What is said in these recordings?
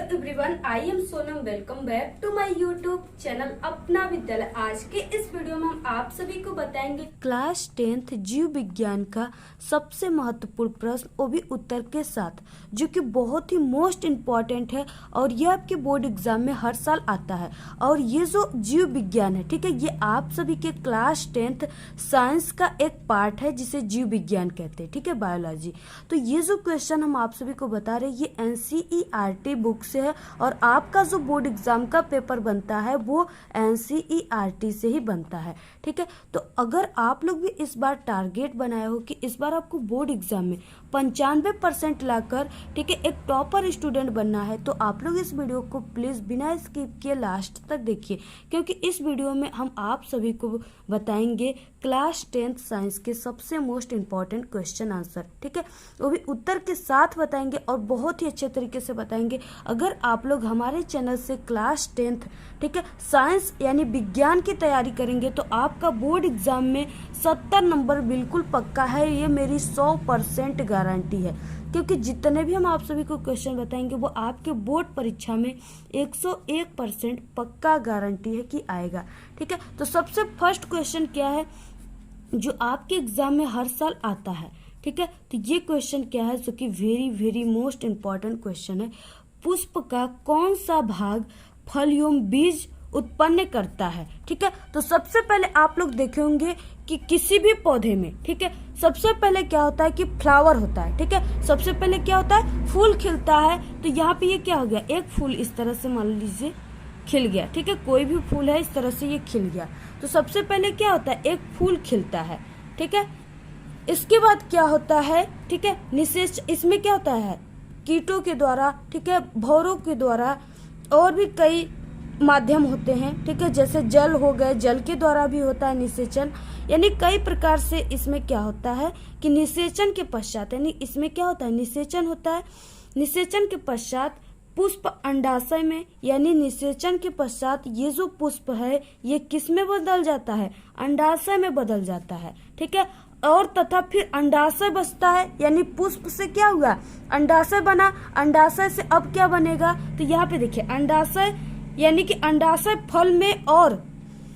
Everyone, I am Sonam. Welcome back to my YouTube channel Apna Vidyalaya. आज के इस वीडियो में हम आप सभी को बताएंगे क्लास 10th जीव विज्ञान का सबसे महत्वपूर्ण प्रश्न, वो भी उत्तर के साथ, जो कि बहुत ही मोस्ट इम्पॉर्टेंट है और ये आपके बोर्ड एग्जाम में हर साल आता है। और ये जो जीव विज्ञान है, ठीक है, ये आप सभी के क्लास 10th साइंस का एक पार्ट है जिसे जीव विज्ञान कहते हैं, ठीक है, बायोलॉजी। तो ये जो क्वेश्चन हम आप सभी को बता रहे हैं ये एनसीईआरटी बुक से है और आपका जो बोर्ड एग्जाम का पेपर बनता है वो एनसीईआरटी से ही बनता है, ठीक है। तो अगर आप लोग भी इस बार टारगेट बनाए हो कि इस बार आपको बोर्ड एग्जाम में 95% लाकर, ठीक है, एक टॉपर स्टूडेंट बनना है, तो आप लोग इस वीडियो को प्लीज बिना स्किप किए लास्ट तक देखिए, क्योंकि इस वीडियो में हम आप सभी को बताएंगे क्लास 10th साइंस के सबसे मोस्ट इम्पॉर्टेंट क्वेश्चन आंसर, ठीक है, वो भी उत्तर के साथ बताएंगे और बहुत ही अच्छे तरीके से बताएंगे। अगर आप लोग हमारे चैनल से क्लास 10th, ठीक है, साइंस यानी विज्ञान की तैयारी करेंगे तो आपका बोर्ड एग्जाम में 70 नंबर बिल्कुल पक्का है, ये मेरी 100% गारंटी है, क्योंकि जितने भी हम आप सभी को क्वेश्चन बताएंगे वो आपके बोर्ड परीक्षा में 101% पक्का गारंटी है कि आएगा, ठीक है। तो सबसे फर्स्ट क्वेश्चन क्या है जो आपके एग्जाम में हर साल आता है, ठीक है, तो ये क्वेश्चन क्या है जो कि वेरी मोस्ट इम्पॉर्टेंट क्वेश्चन है। पुष्प का कौन सा भाग फल एवं बीज उत्पन्न करता है, ठीक है। तो सबसे पहले आप लोग देखे होंगे कि किसी भी पौधे में, ठीक है, सबसे पहले क्या होता है कि फ्लावर होता है, ठीक है, सबसे पहले क्या होता है, फूल खिलता है। तो यहाँ पे ये क्या हो गया, एक फूल इस तरह से मान लीजिए खिल गया, ठीक है, कोई भी फूल है इस तरह से ये खिल गया। तो सबसे पहले क्या होता है, एक फूल खिलता है, ठीक है। इसके बाद क्या होता है, ठीक है, निषेच, इसमें क्या होता है, कीटों के द्वारा, ठीक है, भौरों के द्वारा, और भी कई माध्यम होते हैं, ठीक है, जैसे जल हो गए, जल के द्वारा भी होता है निषेचन, यानी कई प्रकार से इसमें क्या होता है कि निषेचन के पश्चात, यानी इसमें क्या होता है, निषेचन होता है। निषेचन के पश्चात पुष्प अंडाशय में, यानी निषेचन के पश्चात ये जो पुष्प है ये किस में बदल जाता है, अंडाशय में बदल जाता है, ठीक है। और तथा फिर अंडाशय बचता है, यानी पुष्प से क्या हुआ, अंडाशय बना, अंडाशय से अब क्या बनेगा, तो यहाँ पे देखिए अंडाशय, यानी कि अंडाशय फल में, और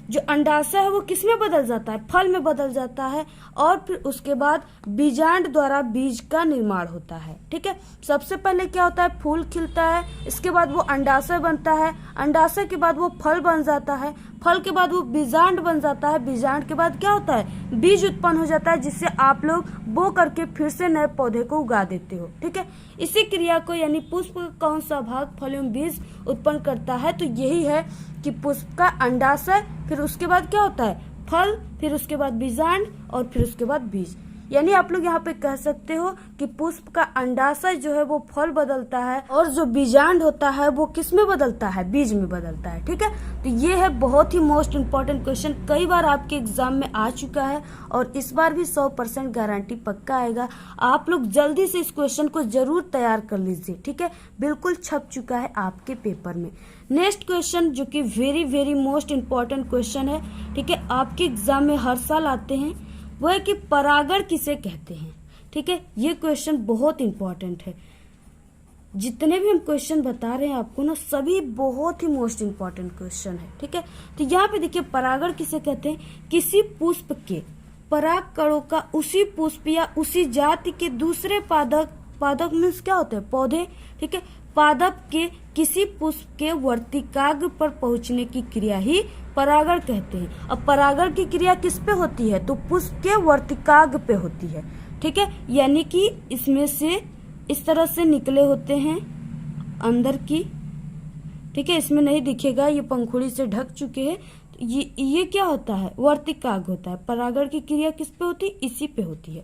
जो अंडाशय है वो किस में बदल जाता है, फल में बदल जाता है, और फिर उसके बाद बीजांड द्वारा बीज का निर्माण होता है, ठीक है। सबसे पहले क्या होता है, फूल खिलता है, इसके बाद वो अंडाशय बनता है, अंडाशय के बाद वो फल बन जाता है, फल के बाद वो बीजांड बन जाता है, बीजांड के बाद क्या होता है, बीज उत्पन्न हो जाता है, जिससे आप लोग बो करके फिर से नए पौधे को उगा देते हो, ठीक है। इसी क्रिया को, यानी पुष्प का कौन सा भाग फल एवं बीज उत्पन्न करता है, तो यही है कि पुष्प का अंडाशय, फिर उसके बाद क्या होता है, फल, फिर उसके बाद बीजांड, और फिर उसके बाद बीज। यानी आप लोग यहाँ पे कह सकते हो कि पुष्प का अंडाशय जो है वो फल बदलता है, और जो बीजांड होता है वो किस में बदलता है, बीज में बदलता है, ठीक है। तो ये है बहुत ही मोस्ट इम्पोर्टेंट क्वेश्चन, कई बार आपके एग्जाम में आ चुका है और इस बार भी 100% गारंटी पक्का आएगा। आप लोग जल्दी से इस क्वेश्चन को जरूर तैयार कर लीजिए, ठीक है, बिल्कुल छप चुका है आपके पेपर में। नेक्स्ट क्वेश्चन जो कि वेरी मोस्ट इम्पोर्टेंट क्वेश्चन है, ठीक है, आपके एग्जाम में हर साल आते हैं, वो है कि परागण किसे कहते हैं, ठीक है। ये क्वेश्चन बहुत इंपॉर्टेंट है, जितने भी हम क्वेश्चन बता रहे हैं आपको ना, सभी बहुत ही मोस्ट इम्पोर्टेंट क्वेश्चन है, ठीक है। तो यहाँ पे देखिए परागण किसे कहते हैं, किसी पुष्प के पराग कणों का उसी पुष्प या उसी जाति के दूसरे पादप मीन्स क्या होते हैं, पौधे, ठीक है, पादप के किसी पुष्प के वर्तिकाग्र पर पहुंचने की क्रिया ही परागण कहते हैं। अब परागण की क्रिया किस पे होती है, तो पुष्प के वर्तिकाग्र पे होती है, ठीक है, यानी कि इसमें से इस तरह से निकले होते हैं अंदर की, ठीक है, इसमें नहीं दिखेगा, ये पंखुड़ी से ढक चुके हैं। ये क्या होता है, वर्तिकाग्र होता है। परागण की क्रिया किस पे होती है, इसी पे होती है,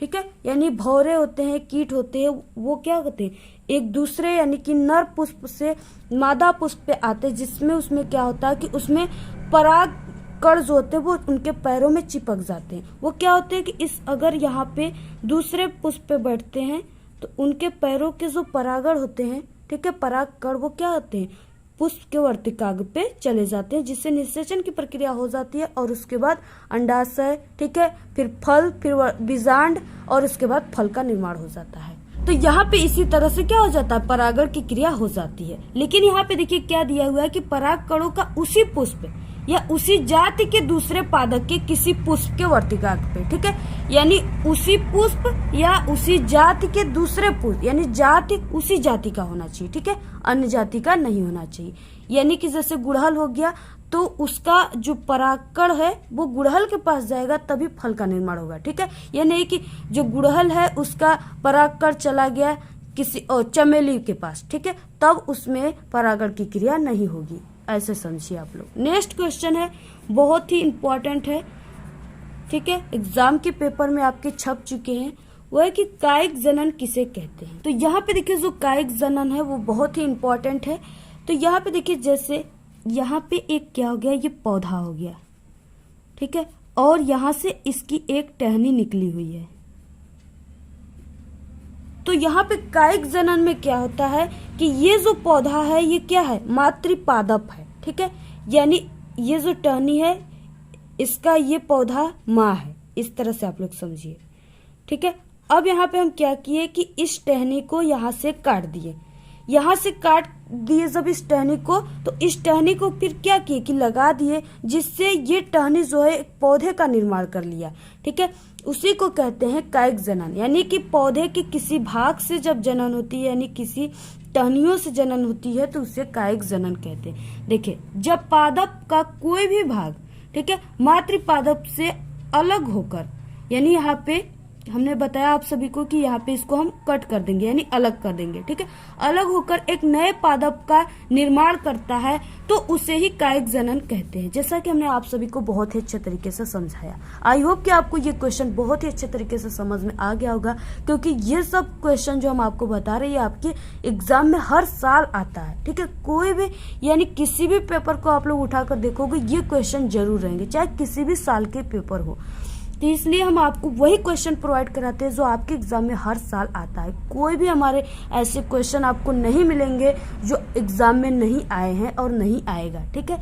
ठीक है। यानी भौरे होते हैं, कीट होते हैं, वो क्या होते हैं, एक दूसरे, यानी कि नर पुष्प से मादा पुष्प पे आते हैं, जिसमें उसमें क्या होता है कि उसमें पराग कण जो होते हैं वो उनके पैरों में चिपक जाते हैं। वो क्या होते हैं कि इस अगर यहाँ पे दूसरे पुष्प पे बैठते हैं तो उनके पैरों के जो परागण होते हैं, ठीक है, पराग कण, वो क्या होते हैं, पुष्प के वर्तिकाग्र पे चले जाते हैं, जिससे निषेचन की प्रक्रिया हो जाती है, और उसके बाद अंडाशय, ठीक है, फिर फल, फिर बीजांड, और उसके बाद फल का निर्माण हो जाता है। तो यहाँ पे इसी तरह से क्या हो जाता है, परागण की क्रिया हो जाती है। लेकिन यहाँ पे देखिए क्या दिया हुआ है कि पराग कणों का उसी पुष्प या उसी जाति के दूसरे पादप के किसी पुष्प के वर्तिकाग्र पे, ठीक है, यानी उसी पुष्प या उसी जाति के दूसरे पुष्प, यानी जाति उसी जाति का होना चाहिए, ठीक है, अन्य जाति का नहीं होना चाहिए। यानी कि जैसे गुड़हल हो गया तो उसका जो परागकण है वो गुड़हल के पास जाएगा तभी फल का निर्माण होगा, ठीक है। यह नहीं कि जो गुड़हल है उसका परागकण चला गया किसी और चमेली के पास, ठीक है, तब उसमें परागण की क्रिया नहीं होगी, ऐसे समझिए आप लोग। नेक्स्ट क्वेश्चन है, बहुत ही इंपॉर्टेंट है, ठीक है, एग्जाम के पेपर में आपके छप चुके हैं, वो है कि कायिक जनन किसे कहते हैं। तो यहाँ पे देखिए जो कायिक जनन है वो बहुत ही इंपॉर्टेंट है। तो यहाँ पे देखिए जैसे यहाँ पे एक क्या हो गया, ये पौधा हो गया, ठीक है, और यहाँ से इसकी एक टहनी निकली हुई है। तो यहाँ पे कायिक जनन में क्या होता है कि ये जो पौधा है ये क्या है, मातृपादप है, ठीक है, यानी ये जो टहनी है इसका ये पौधा माँ है, इस तरह से आप लोग समझिए, ठीक है। अब यहाँ पे हम क्या किए कि इस टहनी को यहाँ से काट दिए, यहाँ से काट दिए जब इस टहनी को, तो इस टहनी को फिर क्या किए कि लगा दिए, जिससे ये टहनी जो है एक पौधे का निर्माण कर लिया, ठीक है, उसी को कहते हैं कायिक जनन। यानी कि पौधे के किसी भाग से जब जनन होती है, यानी किसी टहनियों से जनन होती है, तो उसे कायिक जनन कहते हैं। देखिए जब पादप का कोई भी भाग, ठीक है, मातृपादप से अलग होकर, यानी यहाँ पे हमने बताया आप सभी को कि यहाँ पे इसको हम कट कर देंगे, यानी अलग कर देंगे, ठीक है, अलग होकर एक नए पादप का निर्माण करता है, तो उसे ही कायिक जनन कहते हैं। जैसा कि हमने आप सभी को बहुत ही अच्छे तरीके से समझाया। आई होप कि आपको ये क्वेश्चन बहुत ही अच्छे तरीके से समझ में आ गया होगा, क्योंकि ये सब क्वेश्चन जो हम आपको बता रहे हैं आपके एग्जाम में हर साल आता है, ठीक है, कोई भी यानी किसी भी पेपर को आप लोग उठाकर देखोगे ये क्वेश्चन जरूर रहेंगे, चाहे किसी भी साल के पेपर हो। तो इसलिए हम आपको वही क्वेश्चन प्रोवाइड कराते हैं जो आपके एग्जाम में हर साल आता है। कोई भी हमारे ऐसे क्वेश्चन आपको नहीं मिलेंगे जो एग्जाम में नहीं आए हैं और नहीं आएगा, ठीक है।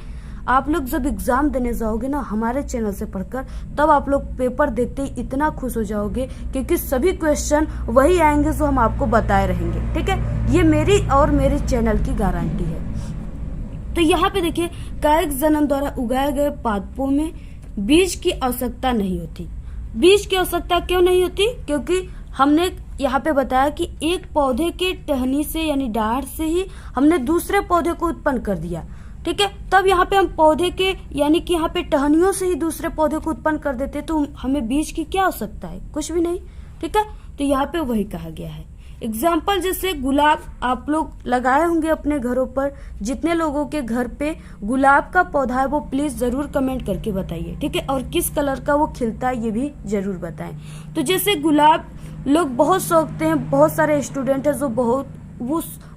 आप लोग जब एग्जाम देने जाओगे ना हमारे चैनल से पढ़कर, तब आप लोग पेपर देखते ही इतना खुश हो जाओगे, क्योंकि सभी क्वेश्चन वही आएंगे जो हम आपको बताए रहेंगे, ठीक है, ये मेरी और मेरे चैनल की गारंटी है। तो यहाँ पे देखिए कायिक जनन द्वारा उगाए गए पादपों में बीज की आवश्यकता नहीं होती। बीज की आवश्यकता क्यों नहीं होती, क्योंकि हमने यहाँ पे बताया कि एक पौधे के टहनी से यानी डाढ़ से ही हमने दूसरे पौधे को उत्पन्न कर दिया, ठीक है, तब यहाँ पे हम पौधे के यानी कि यहाँ पे टहनियों से ही दूसरे पौधे को उत्पन्न कर देते, तो हमें बीज की क्या आवश्यकता है, कुछ भी नहीं, ठीक है। तो यहाँ पे वही कहा गया है। एग्जाम्पल जैसे गुलाब आप लोग लगाए होंगे अपने घरों पर, जितने लोगों के घर पे गुलाब का पौधा है वो प्लीज जरूर कमेंट करके बताइए, ठीक है, और किस कलर का वो खिलता है ये भी जरूर बताएं। तो जैसे गुलाब लोग बहुत शौकते हैं, बहुत सारे स्टूडेंट है जो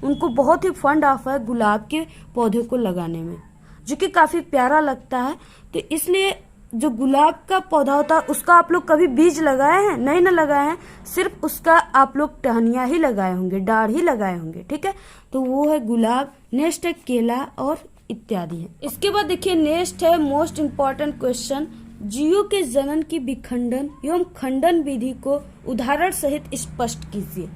उनको बहुत ही फंड ऑफ है गुलाब के पौधे को लगाने में, जो कि काफी प्यारा लगता है। तो इसलिए जो गुलाब का पौधा होता है उसका आप लोग कभी बीज लगाए हैं, नहीं ना लगाए हैं, सिर्फ उसका आप लोग टहनियां ही लगाए होंगे, डाढ़ ही लगाए होंगे, ठीक है। तो वो है गुलाब। नेक्स्ट है केला और इत्यादि है। इसके बाद देखिए नेक्स्ट है मोस्ट इम्पोर्टेंट क्वेश्चन, जीवों के जनन की विखंडन एवं खंडन विधि को उदाहरण सहित स्पष्ट कीजिए,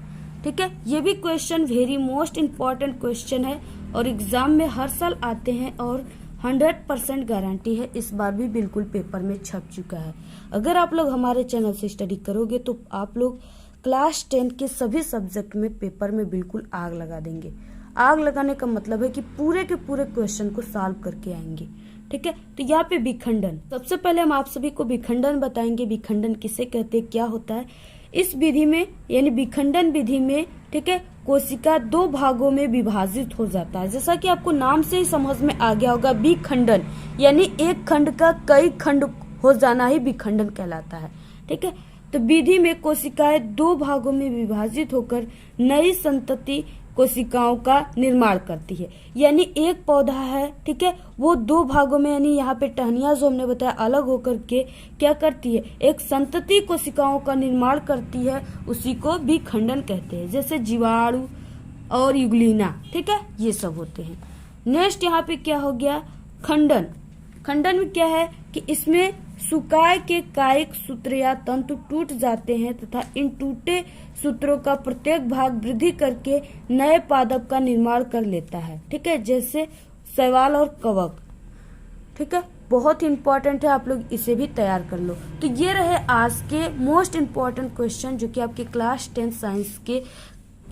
ठीक है। ये भी question very most important question है और एग्जाम में हर साल आते हैं और 100% गारंटी है, इस बार भी बिल्कुल पेपर में छप चुका है। अगर आप लोग हमारे चैनल से स्टडी करोगे तो आप लोग क्लास 10 के सभी सब्जेक्ट में पेपर में बिल्कुल आग लगा देंगे। आग लगाने का मतलब है कि पूरे के पूरे क्वेश्चन को सॉल्व करके आएंगे, ठीक है। तो यहाँ पे विखंडन, सबसे पहले हम आप सभी को विखंडन बताएंगे। विखंडन किसे कहते हैं, क्या होता है। इस विधि में यानी विखंडन विधि में, ठीक है, कोशिका दो भागों में विभाजित हो जाता है। जैसा कि आपको नाम से ही समझ में आ गया होगा, विखंडन यानी एक खंड का कई खंड हो जाना ही विखंडन कहलाता है, ठीक है। तो विधि में कोशिकाएं दो भागों में विभाजित होकर नई संतति कोशिकाओं का निर्माण करती है। यानी एक पौधा है, ठीक है, वो दो भागों में यानी यहाँ पे टहनियां जो हमने बताया अलग होकर के क्या करती है, एक संतति कोशिकाओं का निर्माण करती है, उसी को विखंडन कहते हैं। जैसे जीवाणु और युग्लिना, ठीक है, ये सब होते हैं। नेक्स्ट यहाँ पे क्या हो गया, खंडन। खंडन में क्या है कि इसमें सुकाय के कायिक सूत्र या तंतु टूट जाते हैं तथा इन टूटे सूत्रों का प्रत्येक भाग वृद्धि करके नए पादप का निर्माण कर लेता है। ठीक है, जैसे शैवाल और कवक। ठीक है, बहुत ही इंपॉर्टेंट है, आप लोग इसे भी तैयार कर लो। तो ये रहे आज के मोस्ट इम्पॉर्टेंट क्वेश्चन जो कि आपके क्लास 10 साइंस के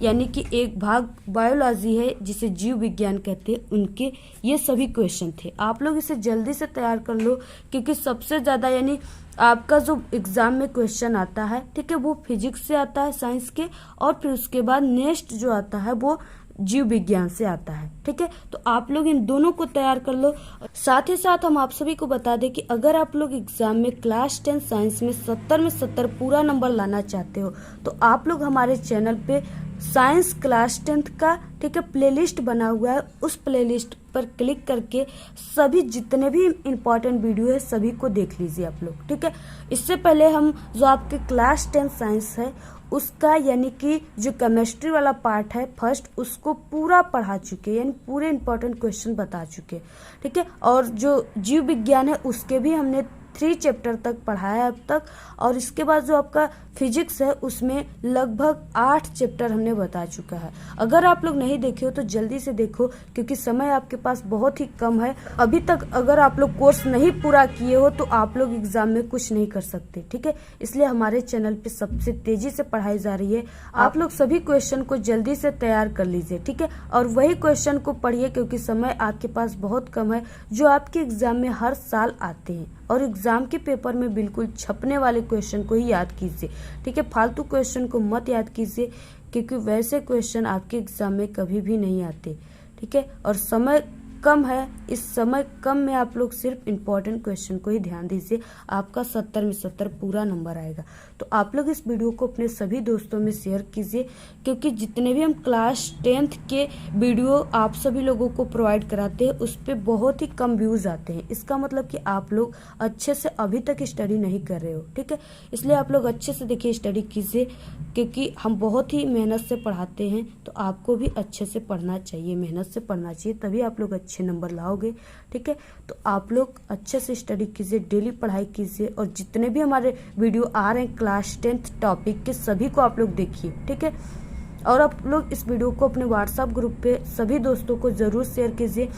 यानी कि एक भाग बायोलॉजी है जिसे जीव विज्ञान कहते हैं, उनके ये सभी क्वेश्चन थे। आप लोग इसे जल्दी से तैयार कर लो क्योंकि सबसे ज़्यादा यानी आपका जो एग्जाम में क्वेश्चन आता है, ठीक है, वो फिजिक्स से आता है, साइंस के, और फिर उसके बाद नेक्स्ट जो आता है वो जीव विज्ञान से आता है। ठीक है, तो आप लोग इन दोनों को तैयार कर लो। साथ ही साथ हम आप सभी को बता दें कि अगर आप लोग एग्जाम में क्लास 10 साइंस में 70 में 70 पूरा नंबर लाना चाहते हो तो आप लोग हमारे चैनल पे साइंस क्लास 10 का, ठीक है, प्लेलिस्ट बना हुआ है, उस प्लेलिस्ट पर क्लिक करके सभी जितने भी इम्पोर्टेंट वीडियो है सभी को देख लीजिए आप लोग। ठीक है, इससे पहले हम जो आपके क्लास 10 साइंस है उसका यानी कि जो केमिस्ट्री वाला पार्ट है फर्स्ट, उसको पूरा पढ़ा चुके हैं, यानी पूरे इंपॉर्टेंट क्वेश्चन बता चुके हैं। ठीक है, और जो जीव विज्ञान है उसके भी हमने 3 चैप्टर तक पढ़ाया अब तक, और इसके बाद जो आपका फिजिक्स है उसमें लगभग 8 चैप्टर हमने बता चुका है। अगर आप लोग नहीं देखे हो तो जल्दी से देखो क्योंकि समय आपके पास बहुत ही कम है। अभी तक अगर आप लोग कोर्स नहीं पूरा किए हो तो आप लोग एग्जाम में कुछ नहीं कर सकते। ठीक है, इसलिए हमारे चैनल पे सबसे तेजी से पढ़ाई जा रही है। आप लोग सभी क्वेश्चन को जल्दी से तैयार कर लीजिए। ठीक है, और वही क्वेश्चन को पढ़िए क्योंकि समय आपके पास बहुत कम है, जो आपके एग्जाम में हर साल आते हैं, और एग्जाम के पेपर में बिल्कुल छपने वाले क्वेश्चन को ही याद कीजिए। ठीक है, फालतू क्वेश्चन को मत याद कीजिए क्योंकि वैसे क्वेश्चन आपके एग्जाम में कभी भी नहीं आते। ठीक है, और समय कम है, इस समय कम में आप लोग सिर्फ इम्पोर्टेंट क्वेश्चन को ही ध्यान दीजिए, आपका 70 में 70 पूरा नंबर आएगा। तो आप लोग इस वीडियो को अपने सभी दोस्तों में शेयर कीजिए क्योंकि जितने भी हम क्लास 10th के वीडियो आप सभी लोगों को प्रोवाइड कराते हैं उस पर बहुत ही कम व्यूज आते हैं। इसका मतलब कि आप लोग अच्छे से अभी तक स्टडी नहीं कर रहे हो। ठीक है, इसलिए आप लोग अच्छे से देखिए, स्टडी कीजिए क्योंकि हम बहुत ही मेहनत से पढ़ाते हैं, तो आपको भी अच्छे से पढ़ना चाहिए, मेहनत से पढ़ना चाहिए, तभी आप लोग अच्छे नंबर लाओगे। ठीक है, तो आप लोग अच्छे से स्टडी कीजिए, डेली पढ़ाई कीजिए, और जितने भी हमारे वीडियो आ रहे हैं क्लास 10th टॉपिक के सभी को आप लोग देखिए। ठीक है, और आप लोग इस वीडियो को अपने व्हाट्सएप ग्रुप पे सभी दोस्तों को जरूर शेयर कीजिए,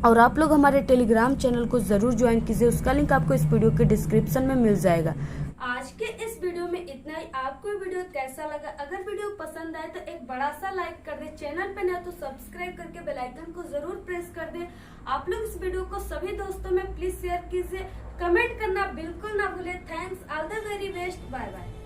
और आप लोग हमारे टेलीग्राम चैनल को जरूर ज्वाइन कीजिए, उसका लिंक आपको इस वीडियो के डिस्क्रिप्शन में मिल जाएगा। आज के इस वीडियो में इतना ही। आपको वीडियो कैसा लगा? अगर वीडियो पसंद आए तो एक बड़ा सा लाइक कर दे, चैनल पे ना तो सब्सक्राइब करके बेल आइकन को जरूर प्रेस कर दे। आप लोग इस वीडियो को सभी दोस्तों में प्लीज शेयर कीजिए, कमेंट करना बिल्कुल ना भूले। Thanks, all the very best, bye bye.